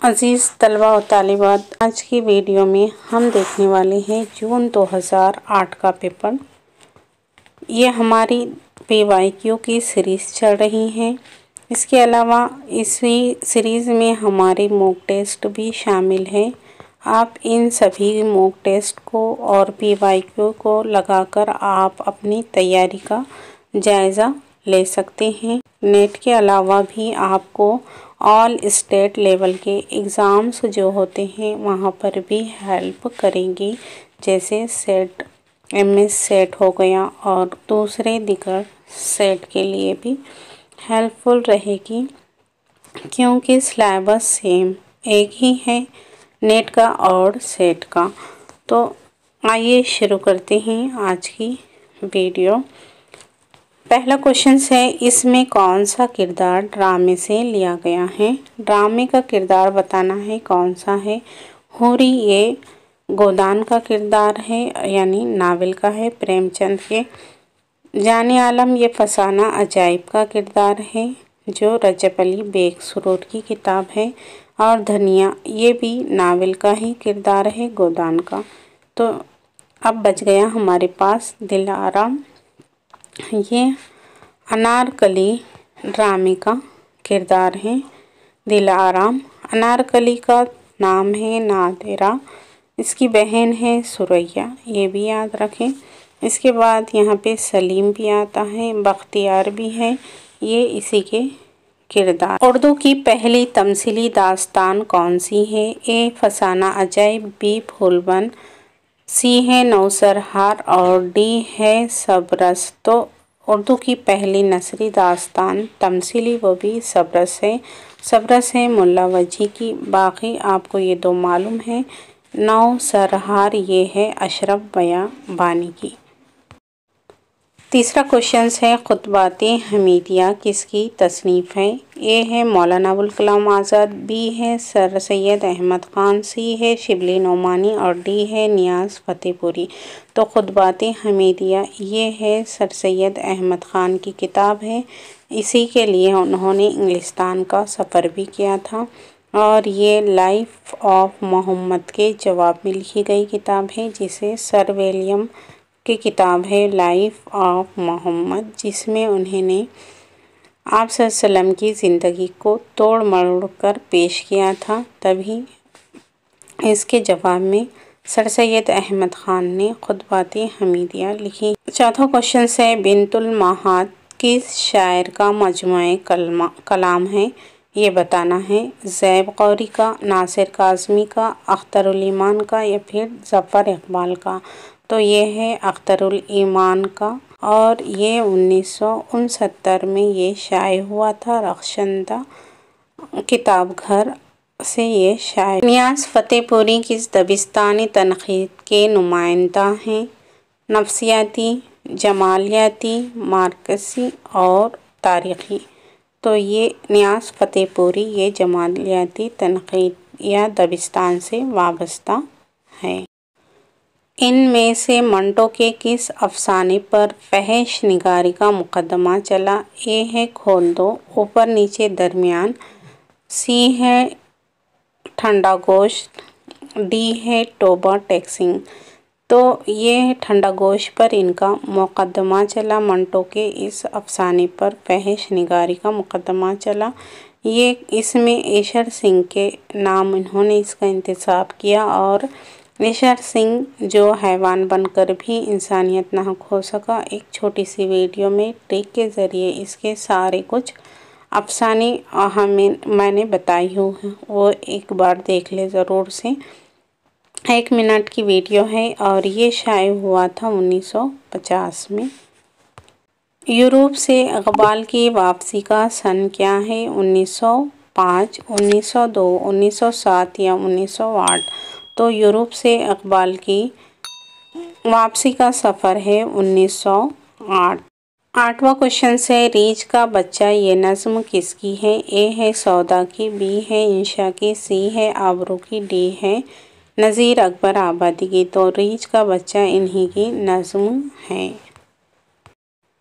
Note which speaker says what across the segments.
Speaker 1: عزیز طلبہ و طالبات، آج کی ویڈیو میں ہم دیکھنے والے ہیں جون 2008 کا پیپر۔ یہ ہماری PYQ کی سیریز چل رہی ہے۔ اس کے علاوہ اسی سیریز میں ہمارے موک ٹیسٹ بھی شامل ہے۔ آپ ان سبھی موک ٹیسٹ کو اور PYQ کو لگا کر آپ اپنی تیاری کا جائزہ لے سکتے ہیں۔ نیٹ کے علاوہ بھی آپ کو آل اسٹیٹ لیول کے ایگزامز جو ہوتے ہیں وہاں پر بھی ہیلپ کریں گی، جیسے سیٹ، MS سیٹ ہو گیا اور دوسرے دیگر سیٹ کے لیے بھی ہیلپ فل رہے گی، کیونکہ سلیبس سیم ایک ہی ہے نیٹ کا اور سیٹ کا۔ تو آئیے شروع کرتے ہیں آج کی ویڈیو۔ پہلا کوشچن ہے، اس میں کون سا کردار ڈرامے سے لیا گیا ہے؟ ڈرامے کا کردار بتانا ہے کون سا ہے۔ حوری یہ گودان کا کردار ہے، یعنی ناول کا ہے پریم چند کے۔ جان عالم یہ فسانہ عجائب کا کردار ہے جو رجب علی بیگ سرور کی کتاب ہے، اور دھنیا یہ بھی ناول کا ہی کردار ہے گودان کا۔ تو اب بچ گیا ہمارے پاس دل آرام، یہ انارکلی ڈرامے کا کردار ہے دل آرام۔ انارکلی کا نام ہے نادرہ، اس کی بہن ہے سریا، یہ بھی یاد رکھیں۔ اس کے بعد یہاں پہ سلیم بھی آتا ہے، بختیار بھی ہے، یہ اسی کے کردار۔ اردو کی پہلی تمثیلی داستان کون سی ہے؟ A فسانہ عجائب، B پھول بن، C ہے نوسرہار اور D ہے سبرس۔ تو اردو کی پہلی نثری داستان تمثیلی وہ بھی سبرس ہے۔ سبرس ہے ملا وجدی کی، باقی آپ کو یہ دو معلوم ہے۔ نوسرہار یہ ہے اشرف بیابانی کی۔ تیسرا کوشچن ہے، خطبات حمیدیہ کس کی تصنیف ہے؟ A ہے مولانا ابوالکلام آزاد، B ہے سر سید احمد خان، C ہے شبلی نعمانی اور D ہے نیاز فتح پوری۔ تو خطبات حمیدیہ یہ ہے سر سید احمد خان کی کتاب ہے، اسی کے لیے انہوں نے انگلستان کا سفر بھی کیا تھا، اور یہ لائف آف محمد کے جواب میں لکھی گئی کتاب ہے، جسے سر ولیم کی کتاب ہے لائف آف محمد، جس میں انہوں نے آپ صلی اللہ علیہ وسلم کی زندگی کو توڑ مروڑ کر پیش کیا تھا۔ تبھی اس کے جواب میں سر سید احمد خان نے خطبات حمیدیہ لکھی۔ چوتھا کوشچن ہے، بنت المہات کس شاعر کا مجموعہ کلام ہے؟ یہ بتانا ہے، زیب قوری کا، ناصر کاظمی کا، اختر الایمان کا یا پھر ظفر اقبال کا۔ تو یہ ہے اختر الایمان کا، اور یہ 1969 میں یہ شائع ہوا تھا، رخشندہ کتاب گھر سے یہ شائع۔ نیاز فتح پوری کس دبستانی تنقید کے نمائندہ ہیں؟ نفسیاتی، جمالیاتی، مارکسی اور تاریخی۔ تو یہ نیاز فتح پوری یہ جمالیاتی تنقید یا دبستان سے وابستہ ہے۔ ان میں سے منٹو کے کس افسانے پر فحش نگاری کا مقدمہ چلا؟ A ہے کھول دو، اوپر نیچے درمیان، C ہے ٹھنڈا گوشت، D ہے توبہ ٹیکسنگ۔ تو یہ ٹھنڈا گوشت پر ان کا مقدمہ چلا، منٹو کے اس افسانے پر فحش نگاری کا مقدمہ چلا۔ یہ اس میں ایشر سنگھ کے نام انہوں نے اس کا انتخاب کیا، اور ایشر سنگھ جو حیوان بن کر بھی انسانیت ناک ہو سکا، ایک چھوٹی سی ویڈیو میں ٹرک کے ذریعے اس کے سارے کچھ افسانے میں نے بتائی ہوں، وہ ایک بار دیکھ لے ضرور سے۔ 1 منٹ کی ویڈیو ہے، اور یہ شائع ہوا تھا 1950 میں۔ یورپ سے اقبال کی واپسی کا سن کیا ہے؟ 1905، 1902، 1907 یا 1908؟ تو یورپ سے اقبال کی واپسی کا سفر ہے 1908۔ 8واں کوشچن ہے، ریچھ کا بچہ یہ نظم کس کی ہے؟ A ہے سودا کی، B ہے انشا کی، C ہے آبرو کی، D ہے نذیر اکبر آبادی کی۔ تو ریچھ کا بچہ انہی کی نظم ہے۔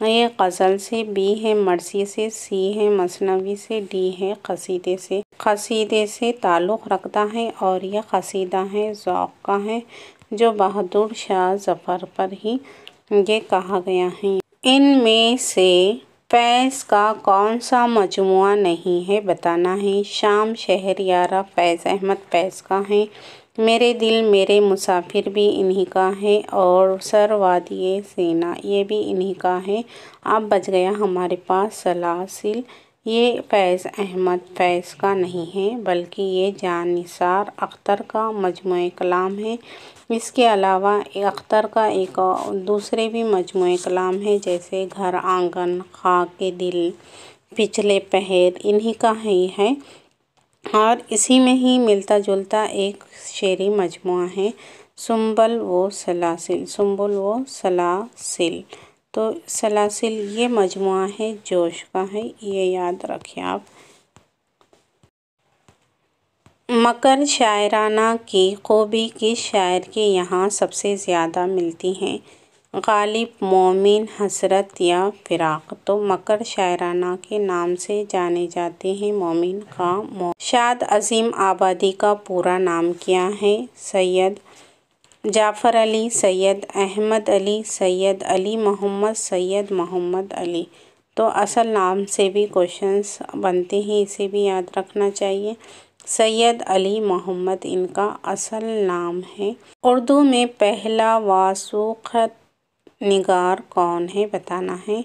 Speaker 1: یہ غزل سے، بی ہے مرثی سے، سی ہے مثنوی سے، ڈی ہے قصیدے سے۔ قصیدے سے تعلق رکھتا ہے اور یہ قصیدہ ہے ذوق کا ہے جو بہادر شاہ ظفر پر ہی یہ کہا گیا ہے۔ ان میں سے فیض کا کون سا مجموعہ نہیں ہے بتانا ہے۔ شام شہر یارا فیض احمد فیض کا ہے۔ میرے دل میرے مسافر بھی انہی کا ہے، اور سر وادی سینا یہ بھی انہی کا ہے۔ اب بچ گیا ہمارے پاس سلاسل، یہ فیض احمد فیض کا نہیں ہے بلکہ یہ جان نثار اختر کا مجموعہ کلام ہے۔ اس کے علاوہ اختر کا ایک دوسرے بھی مجموعہ کلام ہے جیسے گھر آنگن، خاک دل، پچھلے پہر، انہی کا ہی ہے، اور اسی میں ہی ملتا جلتا ایک شعری مجموعہ ہے سنبل و سلاسل۔ سنبل و سلاسل، تو سلاسل یہ مجموعہ ہے جوش کا ہے، یہ یاد رکھیں آپ۔ مکر شاعرانہ کی خوبی کس شاعر کے یہاں سب سے زیادہ ملتی ہے؟ غالب، مومن، حسرت یا فراق؟ تو مکر شاعرانہ کے نام سے جانے جاتے ہیں۔ مومن کا شاد عظیم آبادی کا پورا نام کیا ہے؟ سید جعفر علی، سید احمد علی، سید علی محمد، سید محمد علی۔ تو اصل نام سے بھی کوشچنس بنتے ہیں، اسے بھی یاد رکھنا چاہیے۔ سید علی محمد ان کا اصل نام ہے۔ اردو میں پہلا واسطہ نگار کون ہے بتانا ہے۔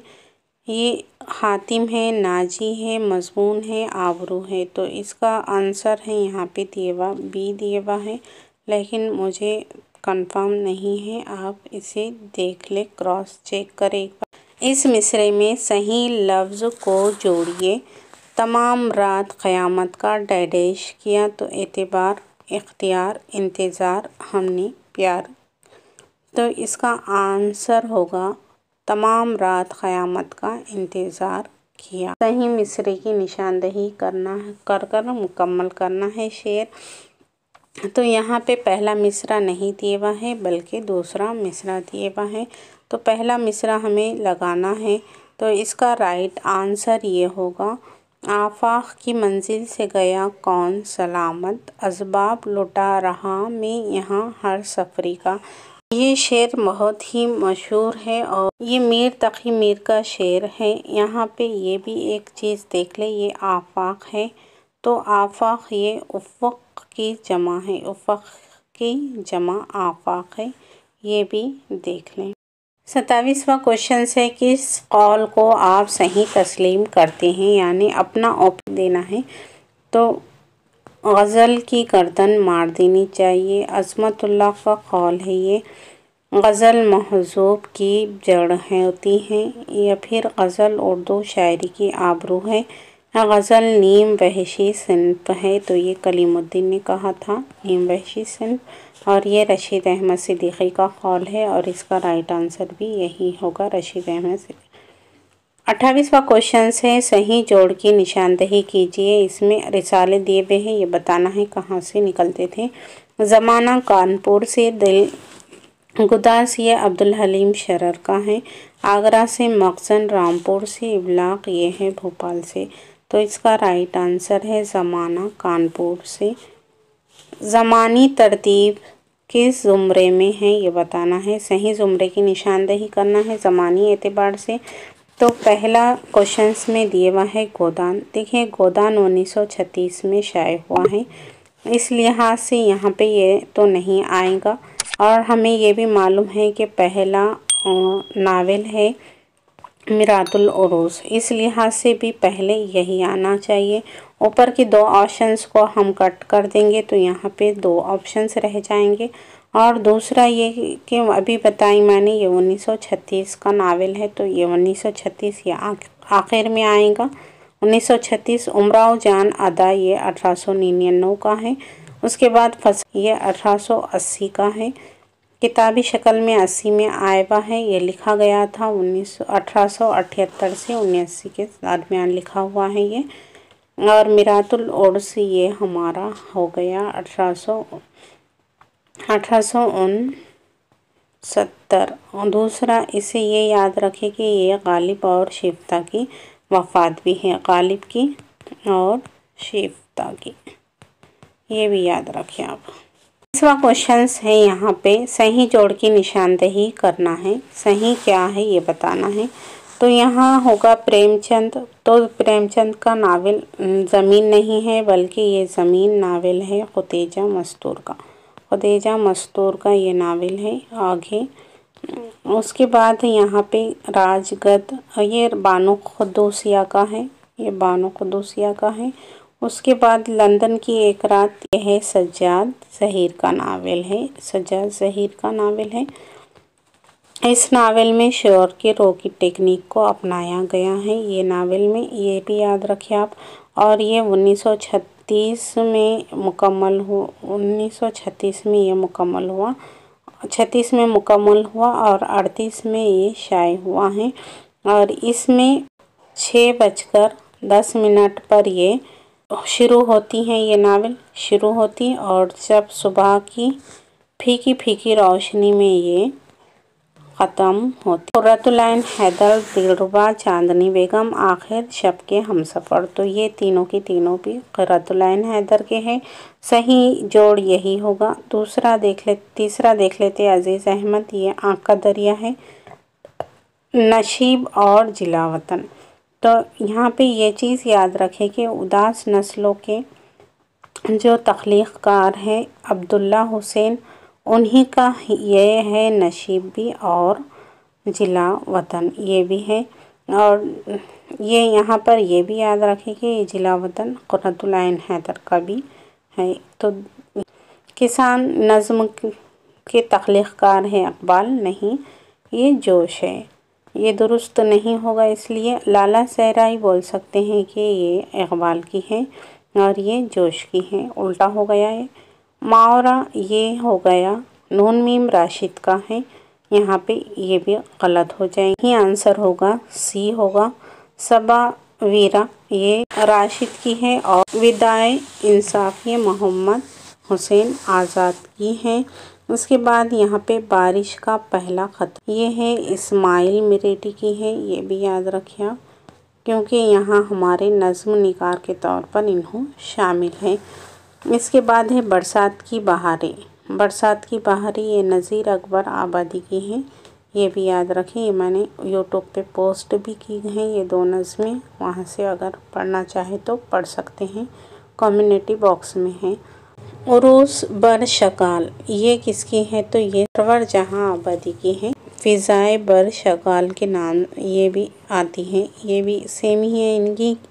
Speaker 1: یہ حاتم ہے، ناجی ہے، مضمون ہے، آبرو ہے۔ تو اس کا آنسر ہے یہاں پہ دیے ہوا بی دیے ہوا ہے، لیکن مجھے کنفرم نہیں ہے، آپ اسے دیکھ لیں، کراس چیک کریں ایک بار۔ اس مصرعے میں صحیح لفظ کو جوڑیے۔ تمام رات قیامت کا ڈیش کیا، تو اعتبار، اختیار، انتظار، ہم نے پیار۔ تو اس کا آنسر ہوگا تمام رات قیامت کا انتظار کیا۔ صحیح مصرعے کی نشاندہی کر کر مکمل کرنا ہے شعر۔ تو یہاں پہ پہلا مصرعہ نہیں دیے ہوا ہے بلکہ دوسرا مصرعہ دیے ہوا ہے، تو پہلا مصرعہ ہمیں لگانا ہے۔ تو اس کا رائٹ آنسر یہ ہوگا، آفاق کی منزل سے گیا کون سلامت، اسباب لٹا رہا میں یہاں ہر سفری کا۔ یہ شعر بہت ہی مشہور ہے اور یہ میر تقی میر کا شعر ہے۔ یہاں پہ یہ بھی ایک چیز دیکھ لیں، یہ آفاق ہے، تو آفاق یہ افق کی جمع ہے، افق کی جمع آفاق ہے، یہ بھی دیکھ لیں۔ 27واں کوشچن ہے، کس قول کو آپ صحیح تسلیم کرتے ہیں؟ یعنی اپنا اوپین دینا ہے۔ تو غزل کی گردن مار دینی چاہیے، عظمت اللہ کا قول ہے یہ۔ غزل مہذوب کی جڑ ہوتی ہے، یا پھر غزل اردو شاعری کی آبرو ہے۔ غزل نیم وحشی صنف ہے، تو یہ کلیم الدین نے کہا تھا، نیم وحشی صنف، اور یہ رشید احمد صدیقی کا قول ہے، اور اس کا رائٹ آنسر بھی یہی ہوگا، رشید احمد صدیقی۔ 28واں کوشچن ہے، صحیح جوڑ کی نشاندہی کیجیے۔ اس میں رسالے دیے ہوئے ہیں، یہ بتانا ہے کہاں سے نکلتے تھے۔ زمانہ کانپور سے، دل گداز یہ عبدالحلیم شرر کا ہے، آگرہ سے مخزن، رامپور سے ابلاغ یہ ہے بھوپال سے۔ تو اس کا رائٹ آنسر ہے زمانہ کانپور سے۔ زمانی ترتیب کس زمرے میں ہے یہ بتانا ہے، صحیح زمرے کی نشاندہی کرنا ہے زمانی اعتبار سے۔ تو پہلا کوشچنس میں دیے ہوا ہے گودان۔ دیکھیں گودان 1936 میں شائع ہوا ہے، اس لحاظ سے یہاں پہ یہ تو نہیں آئے گا، اور ہمیں یہ بھی معلوم ہے کہ پہلا ناول ہے میرات العروض، اس لحاظ سے بھی پہلے یہی آنا چاہیے۔ اوپر کی دو آپشنس کو ہم کٹ کر دیں گے تو یہاں پہ دو آپشنس رہ جائیں گے، اور دوسرا یہ کہ ابھی بتائی میں نے، یہ 1936 کا ناول ہے، تو یہ 1936 یہ آخر میں آئے گا۔ 1936 امراؤ جان ادا یہ 1899 کا ہے، اس کے بعد فصل یہ 1880 کا ہے، کتابی شکل میں 80 میں آیا ہوا ہے، یہ لکھا گیا تھا 1878 سے 1980 کے درمیان لکھا ہوا ہے یہ، اور میرات العروض یہ ہمارا ہو گیا 1859 70 اور دوسرا اسے یہ یاد رکھے کہ یہ غالب اور شیفتہ کی وفات بھی ہے، غالب کی اور شیفتہ کی، یہ بھی یاد رکھیں آپ۔ تیسرا کوشچنس ہے یہاں پہ صحیح جوڑ کی نشاندہی کرنا ہے، صحیح کیا ہے یہ بتانا ہے۔ تو یہاں ہوگا پریم چند، تو پریم چند کا ناول زمین نہیں ہے بلکہ یہ زمین ناول ہے خدیجہ مستور کا، خدیجہ مستور کا یہ ناول ہے۔ آگے اس کے بعد یہاں پہ راج گدھ، یہ بانو قدوسیہ کا ہے، یہ بانو قدوسیہ کا ہے۔ اس کے بعد لندن کی ایک رات، یہ ہے سجاد ظہیر کا ناول ہے، سجاد ظہیر کا ناول ہے۔ اس ناول میں شور کے رو کی ٹیکنیک کو اپنایا گیا ہے، یہ ناول میں، یہ بھی یاد رکھیں آپ۔ اور یہ 1936 میں مکمل ہوا، 1936 میں یہ مکمل ہوا، 36 میں مکمل ہوا اور 38 میں یہ شائع ہوا ہے۔ اور اس میں 6:10 پر یہ شروع ہوتی ہیں، یہ ناول شروع ہوتی اور جب صبح کی پھیکی پھیکی روشنی میں یہ ختم ہوتی۔ قرۃ العین حیدر، دلربا چاندنی بیگم، آخر شب کے ہمسفر، تو یہ تینوں کی تینوں بھی قرۃ العین حیدر کے ہیں، صحیح جوڑ یہی ہوگا۔ تیسرا دیکھ لیتے عزیز احمد، یہ آنکھ کا دریا ہے، نشیب اور جلا وطن۔ تو یہاں پہ یہ چیز یاد رکھے کہ اداس نسلوں کے جو تخلیق کار ہے عبداللہ حسین، انہی کا یہ ہے نشیب بھی اور جلا وطن یہ بھی ہے۔ اور یہ یہاں پر یہ بھی یاد رکھے کہ جلا وطن قرۃ العین حیدر کا بھی ہے۔ تو کسان نظم کے تخلیق کار ہے اقبال، نہیں، یہ جوش ہے، یہ درست نہیں ہوگا، اس لیے لالا صحرائی بول سکتے ہیں کہ یہ اقبال کی ہے اور یہ جوش کی ہے، الٹا ہو گیا ہے۔ ماورا یہ ہو گیا نون میم راشد کا ہے، یہاں پہ یہ بھی غلط ہو جائے گی، آنسر ہوگا سی ہوگا۔ صبا ویرا یہ راشد کی ہے اور وداع انصاف یہ محمد حسین آزاد کی ہے۔ اس کے بعد یہاں پہ بارش کا پہلا خط یہ ہے اسماعیل مریٹی کی ہے، یہ بھی یاد رکھیں آپ، کیونکہ یہاں ہمارے نظم نگار کے طور پر انہوں شامل ہے۔ اس کے بعد ہے برسات کی بہاریں، برسات کی بہاریں یہ نذیر اکبر آبادی کی ہے، یہ بھی یاد رکھیں، یہ میں نے یوٹیوب پہ پوسٹ بھی کی ہیں یہ دو نظمیں، وہاں سے اگر پڑھنا چاہے تو پڑھ سکتے ہیں، کمیونٹی باکس میں ہے۔ عروس بر شغال یہ کس کی ہے؟ تو یہ سرور جہاں آبادی کی ہے۔ فضائے بر شغال کے نام یہ بھی آتی ہے، یہ بھی سیم ہی ہے،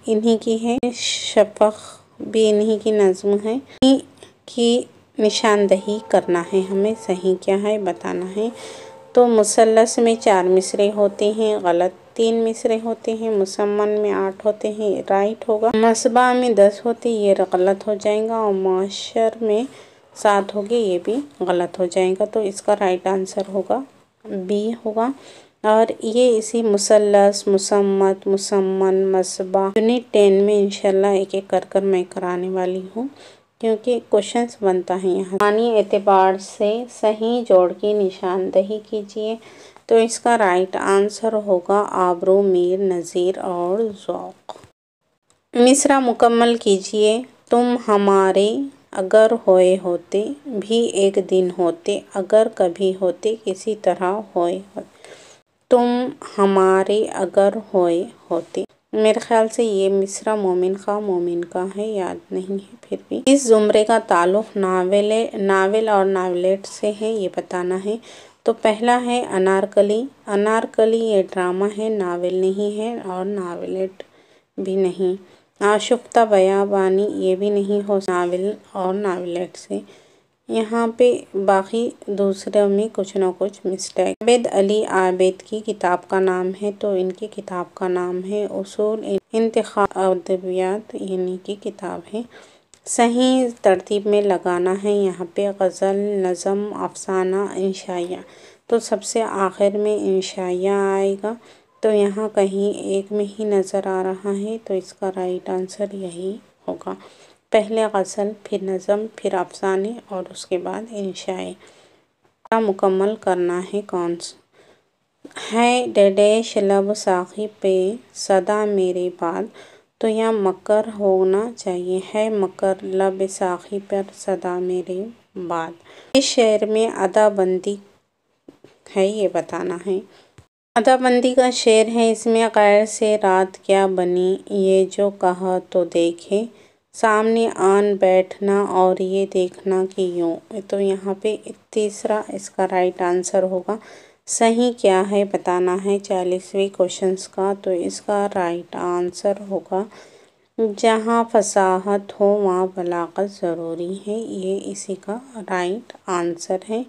Speaker 1: انہی کی ہے۔ شفق بھی انہی کی نظم ہے، انہی کی نشاندہی کرنا ہے ہمیں، صحیح کیا ہے بتانا ہے۔ تو مثلث میں 4 مصرے ہوتے ہیں، غلط 3 مصرے ہوتے ہیں، مسمن میں 8 ہوتے ہیں، رائٹ ہوگا۔ مصباح میں 10 ہوتے، یہ غلط ہو جائے گا، اور معشر میں 7 ہوگے، یہ بھی غلط ہو جائے گا، تو اس کا رائٹ آنسر ہوگا بی ہوگا۔ اور یہ اسی مثلث، مسمت، مسمن، مصباح یونٹ 10 میں انشاءاللہ ایک ایک کر میں کرانے والی ہوں، کیونکہ کوشچنس بنتا ہے یہاں۔ زبانی اعتبار سے صحیح جوڑ کی نشاندہی کیجئے، تو اس کا رائٹ آنسر ہوگا آبرو، میر، نظیر اور ذوق۔ مصرع مکمل کیجئے، تم ہمارے اگر ہوئے ہوتے بھی ایک دن ہوتے، اگر کبھی ہوتے کسی طرح ہوئے ہوتے، تم ہمارے اگر ہوئے ہوتے۔ میرے خیال سے یہ مصرع مومن کا ہے، یاد نہیں ہے پھر بھی۔ اس زمرے کا تعلق ناول اور ناولیٹ سے ہے، یہ بتانا ہے۔ تو پہلا ہے انارکلی، انارکلی یہ ڈرامہ ہے، ناول نہیں ہے اور ناولیٹ بھی نہیں۔ آشفتہ بیابانی یہ بھی نہیں ہو ناول اور ناولیٹ سے، یہاں پہ باقی دوسرے میں کچھ نہ کچھ مسٹیک۔ عابد علی عابد کی کتاب کا نام ہے، تو ان کی کتاب کا نام ہے اصول انتخاب ادبیات، انہی کی کتاب ہے۔ صحیح ترتیب میں لگانا ہے یہاں پہ غزل، نظم، افسانہ، انشائیہ، تو سب سے آخر میں انشائیہ آئے گا، تو یہاں کہیں ایک میں ہی نظر آ رہا ہے، تو اس کا رائٹ آنسر یہی ہوگا، پہلے غزل، پھر نظم، پھر افسانے اور اس کے بعد انشائیہ۔ مکمل کرنا ہے کون سا ہے؟ ڈیش لب ساقی پہ صدا میرے بعد، تو یہاں مکر ہونا چاہیے، ہے مکر لب ساقی پر صدا میرے بعد۔ اس شعر میں ادا بندی ہے، یہ بتانا ہے۔ ادا بندی کا شعر ہے، اس میں غیر سے رات کیا بنی، یہ جو کہا تو دیکھے، سامنے آن بیٹھنا اور یہ دیکھنا کہ یوں۔ تو یہاں پہ تیسرا اس کا رائٹ آنسر ہوگا۔ صحیح کیا ہے بتانا ہے 40ویں کوشچنس کا، تو اس کا رائٹ آنسر ہوگا جہاں فصاحت ہو وہاں بلاغت ضروری ہے، یہ اسی کا رائٹ آنسر ہے۔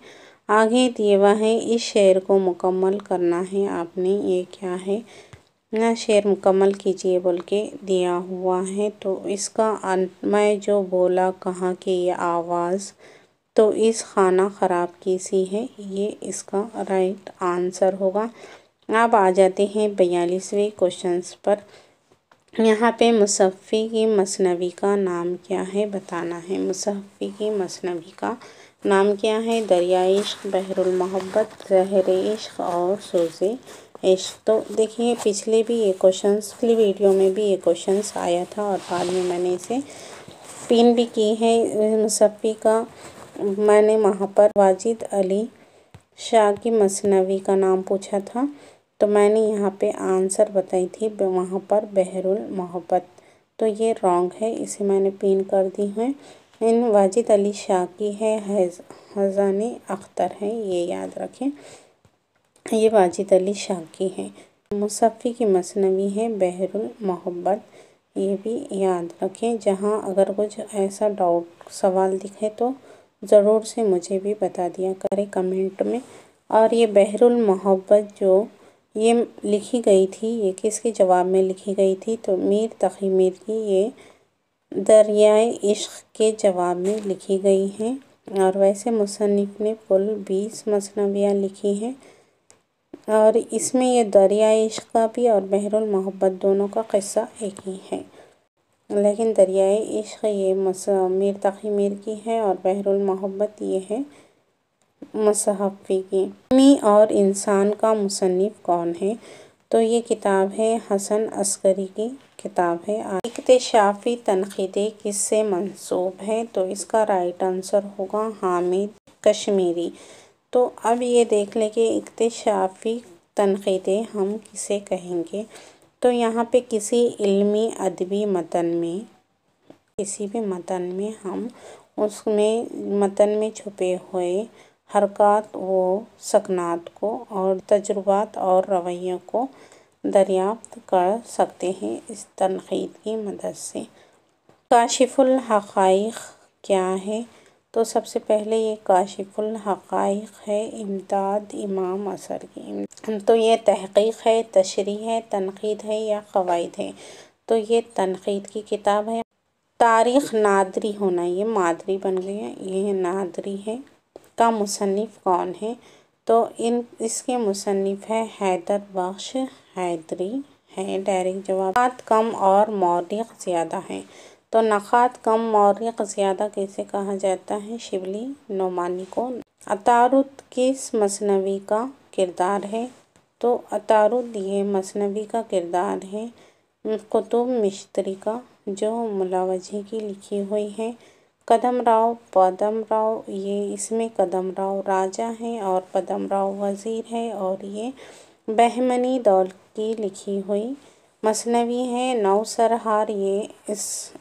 Speaker 1: آگے دیے ہوا ہے، اس شعر کو مکمل کرنا ہے آپ نے، یہ کیا ہے نا، شعر مکمل کیجئے بول کے دیا ہوا ہے۔ تو اس کا میں جو بولا کہاں کہ یہ آواز، تو اس خانہ خراب کی سی ہے، یہ اس کا رائٹ آنسر ہوگا۔ اب آ جاتے ہیں 42ویں کوشچنس پر۔ یہاں پہ مصحفی کی مثنوی کا نام کیا ہے بتانا ہے۔ مصحفی کی مثنوی کا نام کیا ہے؟ دریائے عشق، بحر المحبت، زہر عشق اور سوز عشق۔ تو دیکھیے پچھلی ویڈیو میں بھی یہ کوشچنس آیا تھا اور بعد میں میں نے اسے پن بھی کی ہے۔ مصحفی کا میں نے وہاں پر واجد علی شاہ کی مثنوی کا نام پوچھا تھا، تو میں نے یہاں پہ آنسر بتائی تھی وہاں پر بحر المحبت، تو یہ رانگ ہے، اسے میں نے پن کر دی ہے۔ واجد علی شاہ کی ہے، حسن اختر ہے، یہ یاد رکھیں، یہ واجد علی شاہ کی ہے۔ مصحفی کی مثنوی ہے بحر المحبت، یہ بھی یاد رکھیں۔ جہاں اگر کچھ ایسا ڈاؤٹ سوال دکھے تو ضرور سے مجھے بھی بتا دیا کرے کمنٹ میں۔ اور یہ بحر المحبت جو یہ لکھی گئی تھی، یہ کس کے جواب میں لکھی گئی تھی؟ تو میر تقی میر کی یہ دریائے عشق کے جواب میں لکھی گئی ہیں۔ اور ویسے مصنف نے کل 20 مثنویاں لکھی ہیں، اور اس میں یہ دریائے عشق کا بھی اور بحر المحبت دونوں کا قصہ ایک ہی ہے، لیکن دریائے عشق یہ میر تقی میر کی ہے اور بحر المحبت یہ ہے مصحفی کی۔ آدمی اور انسان کا مصنف کون ہے؟ تو یہ کتاب ہے حسن عسکری کی کتاب ہے۔ اکتشافی تنقیدیں کس سے منسوب ہے؟ تو اس کا رائٹ آنسر ہوگا حامد کشمیری۔ تو اب یہ دیکھ لیں کہ اکتشافی تنقیدیں ہم کسے کہیں گے؟ تو یہاں پہ کسی علمی ادبی متن میں، کسی بھی متن میں ہم اس میں متن میں چھپے ہوئے حرکات و سکنات کو اور تجربات اور رویوں کو دریافت کر سکتے ہیں اس تنقید کی مدد سے۔ کاشف الحقائق کیا ہے؟ تو سب سے پہلے یہ کاشف الحقائق ہے امداد امام اثر کی۔ تو یہ تحقیق ہے، تشریح ہے، تنقید ہے یا قواعد ہے؟ تو یہ تنقید کی کتاب ہے۔ تاریخ نادری ہونا، یہ مادری بن گیا، یہ نادری ہے کا مصنف کون ہے؟ تو اس کے مصنف ہے حیدر بخش حیدری ہے، ڈائریکٹ جواب۔ نقاط کم اور مورخ زیادہ ہیں، تو نقاط کم مورخ زیادہ کیسے کہا جاتا ہے؟ شبلی نعمانی کو۔ عطارد کس مثنوی کا کردار ہے؟ تو عطارد یہ مثنوی کا کردار ہے قطب مشتری کا، جو ملاوجھی کی لکھی ہوئی ہے۔ کدم راؤ پدم راؤ، یہ اس میں کدم راؤ راجا ہے اور پدم راؤ وزیر ہے، اور یہ بہمنی دولت کی لکھی ہوئی مثنوی ہے۔ نوسرہار، یہ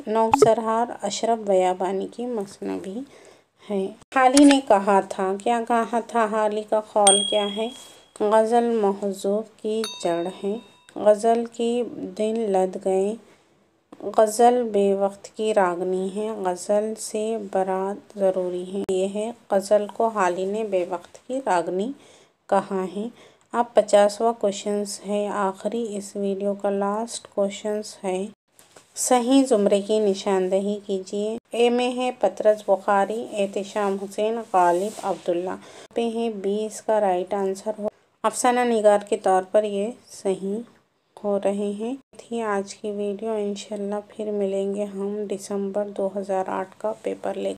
Speaker 1: نوسرہار اشرف بیابانی کی مثنوی ہے۔ حالی نے کہا تھا، کیا کہا تھا حالی کا قول کیا ہے؟ غزل مہذوب کی جڑ ہے، غزل کی دن لد گئے، غزل بے وقت کی راگنی ہے، غزل سے برات ضروری ہے، یہ ہے غزل کو حالی نے بے وقت کی راگنی کہا ہے۔ اب 50واں کوشچنس ہے، آخری اس ویڈیو کا لاسٹ کوشچنس ہے۔ صحیح زمرے کی نشاندہی کیجئے۔ اے میں ہے پطرس بخاری، احتشام حسین، غالب عبداللہ۔ پہ ہے بی اس کا رائٹ آنسر ہو۔ افسانہ نگار کے طور پر یہ صحیح ہو رہے ہیں۔ تھی آج کی ویڈیو، انشاءاللہ پھر ملیں گے ہم دسمبر 2008 کا پیپر لے کر۔